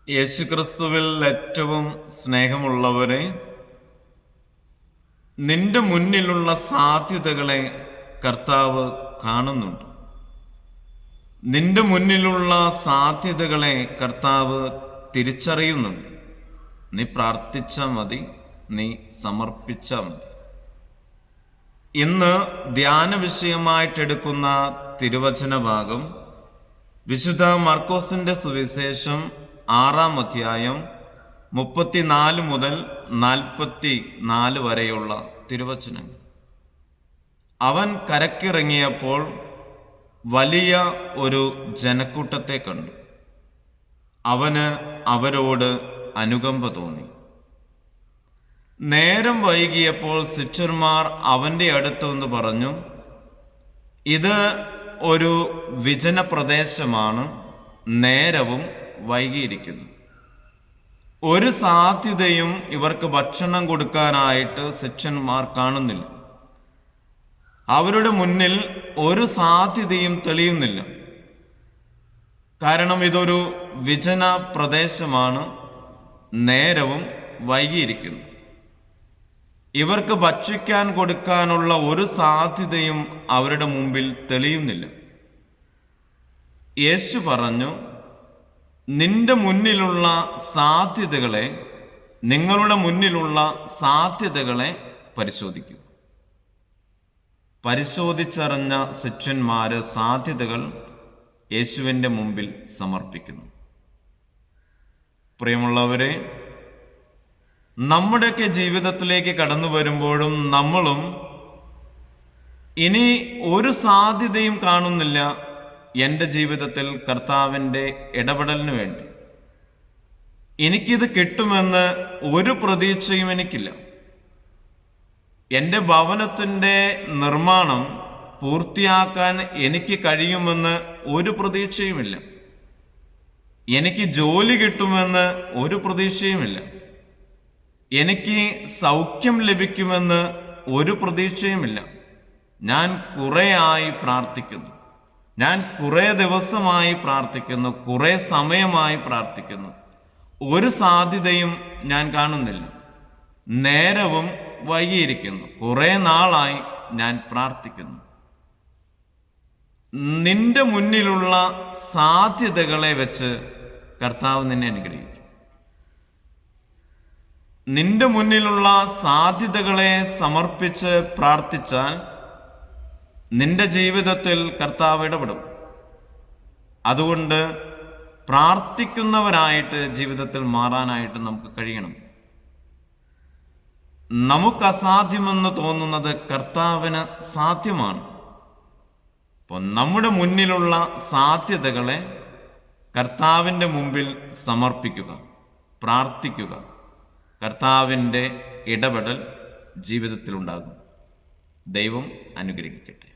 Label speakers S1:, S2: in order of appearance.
S1: യേശുക്രിസ്തുവിൽ ഏറ്റവും സ്നേഹമുള്ളവരെ, നിന്റെ മുന്നിലുള്ള സാധ്യതകളെ കർത്താവ് കാണുന്നുണ്ട്. നിന്റെ മുന്നിലുള്ള സാധ്യതകളെ കർത്താവ് തിരിച്ചറിയുന്നുണ്ട്. നീ പ്രാർത്ഥിച്ചാൽ മതി, നീ സമർപ്പിച്ചാൽ മതി. ഇന്ന് ധ്യാന വിഷയമായിട്ടെടുക്കുന്ന തിരുവചന ഭാഗം വിശുദ്ധ മർക്കോസിന്റെ സുവിശേഷം 6-ാം അധ്യായം 34 മുതൽ 44 വരെയുള്ള തിരുവചനങ്ങൾ. അവൻ കരക്കിറങ്ങിയപ്പോൾ വലിയ ഒരു ജനക്കൂട്ടത്തെ കണ്ടു. അവന് അവരോട് അനുകമ്പ തോന്നി. നേരം വൈകിയപ്പോൾ ശിഷ്യന്മാർ അവൻ്റെ അടുത്ത് വന്ന് പറഞ്ഞു, ഇത് ഒരു വിജന പ്രദേശമാണ്, നേരവും വൈകിയിരിക്കുന്നു. ഒരു സാധ്യതയും ഇവർക്ക് ഭക്ഷണം കൊടുക്കാനായിട്ട് ശിഷ്യന്മാർ കാണുന്നില്ല. അവരുടെ മുന്നിൽ ഒരു സാധ്യതയും തെളിയുന്നില്ല. കാരണം ഇതൊരു വിജന പ്രദേശമാണ്, നേരവും വൈകിയിരിക്കുന്നു. ഇവർക്ക് ഭക്ഷിക്കാൻ കൊടുക്കാനുള്ള ഒരു സാധ്യതയും അവരുടെ മുമ്പിൽ തെളിയുന്നില്ല. യേശു പറഞ്ഞു, നിന്റെ മുന്നിലുള്ള സാധ്യതകളെ, നിങ്ങളുടെ മുന്നിലുള്ള സാധ്യതകളെ പരിശോധിക്കൂ. പരിശോധിച്ചറിഞ്ഞ ശിഷ്യന്മാര് സാധ്യതകൾ യേശുവിൻ്റെ മുമ്പിൽ സമർപ്പിക്കുന്നു. പ്രിയമുള്ളവരെ, നമ്മുടെയൊക്കെ ജീവിതത്തിലേക്ക് കടന്നു വരുമ്പോഴും നമ്മളും ഇനി ഒരു സാധ്യതയും കാണുന്നില്ല എൻ്റെ ജീവിതത്തിൽ കർത്താവിൻ്റെ ഇടപെടലിന് വേണ്ടി. എനിക്കിത് കിട്ടുമെന്ന് ഒരു പ്രതീക്ഷയും എനിക്കില്ല. എൻ്റെ ഭവനത്തിൻ്റെ നിർമ്മാണം പൂർത്തിയാക്കാൻ എനിക്ക് കഴിയുമെന്ന് ഒരു പ്രതീക്ഷയുമില്ല. എനിക്ക് ജോലി കിട്ടുമെന്ന് ഒരു പ്രതീക്ഷയുമില്ല. എനിക്ക് സൗഖ്യം ലഭിക്കുമെന്ന് ഒരു പ്രതീക്ഷയുമില്ല. ഞാൻ കുറേയായി പ്രാർത്ഥിക്കുന്നു, ഞാൻ കുറേ ദിവസമായി പ്രാർത്ഥിക്കുന്നു, കുറേ സമയമായി പ്രാർത്ഥിക്കുന്നു. ഒരു സാധ്യതയും ഞാൻ കാണുന്നില്ല. നേരവും വൈകിയിരിക്കുന്നു. കുറേ നാളായി ഞാൻ പ്രാർത്ഥിക്കുന്നു. നിന്റെ മുന്നിലുള്ള സാധ്യതകളെ വെച്ച് കർത്താവ് നിന്നെ അനുഗ്രഹിക്കും. നിന്റെ മുന്നിലുള്ള സാധ്യതകളെ സമർപ്പിച്ച് പ്രാർത്ഥിച്ചാൽ നിന്റെ ജീവിതത്തിൽ കർത്താവ് ഇടപെടും. അതുകൊണ്ട് പ്രാർത്ഥിക്കുന്നവരായിട്ട് ജീവിതത്തിൽ മാറാനായിട്ട് നമുക്ക് കഴിയണം. നമുക്ക് അസാധ്യമെന്ന് തോന്നുന്നത് കർത്താവിന് സാധ്യമാണ്. അപ്പോൾ നമ്മുടെ മുന്നിലുള്ള സാധ്യതകളെ കർത്താവിൻ്റെ മുമ്പിൽ സമർപ്പിക്കുക, പ്രാർത്ഥിക്കുക. കർത്താവിൻ്റെ ഇടപെടൽ ജീവിതത്തിലുണ്ടാകും. ദൈവം അനുഗ്രഹിക്കട്ടെ.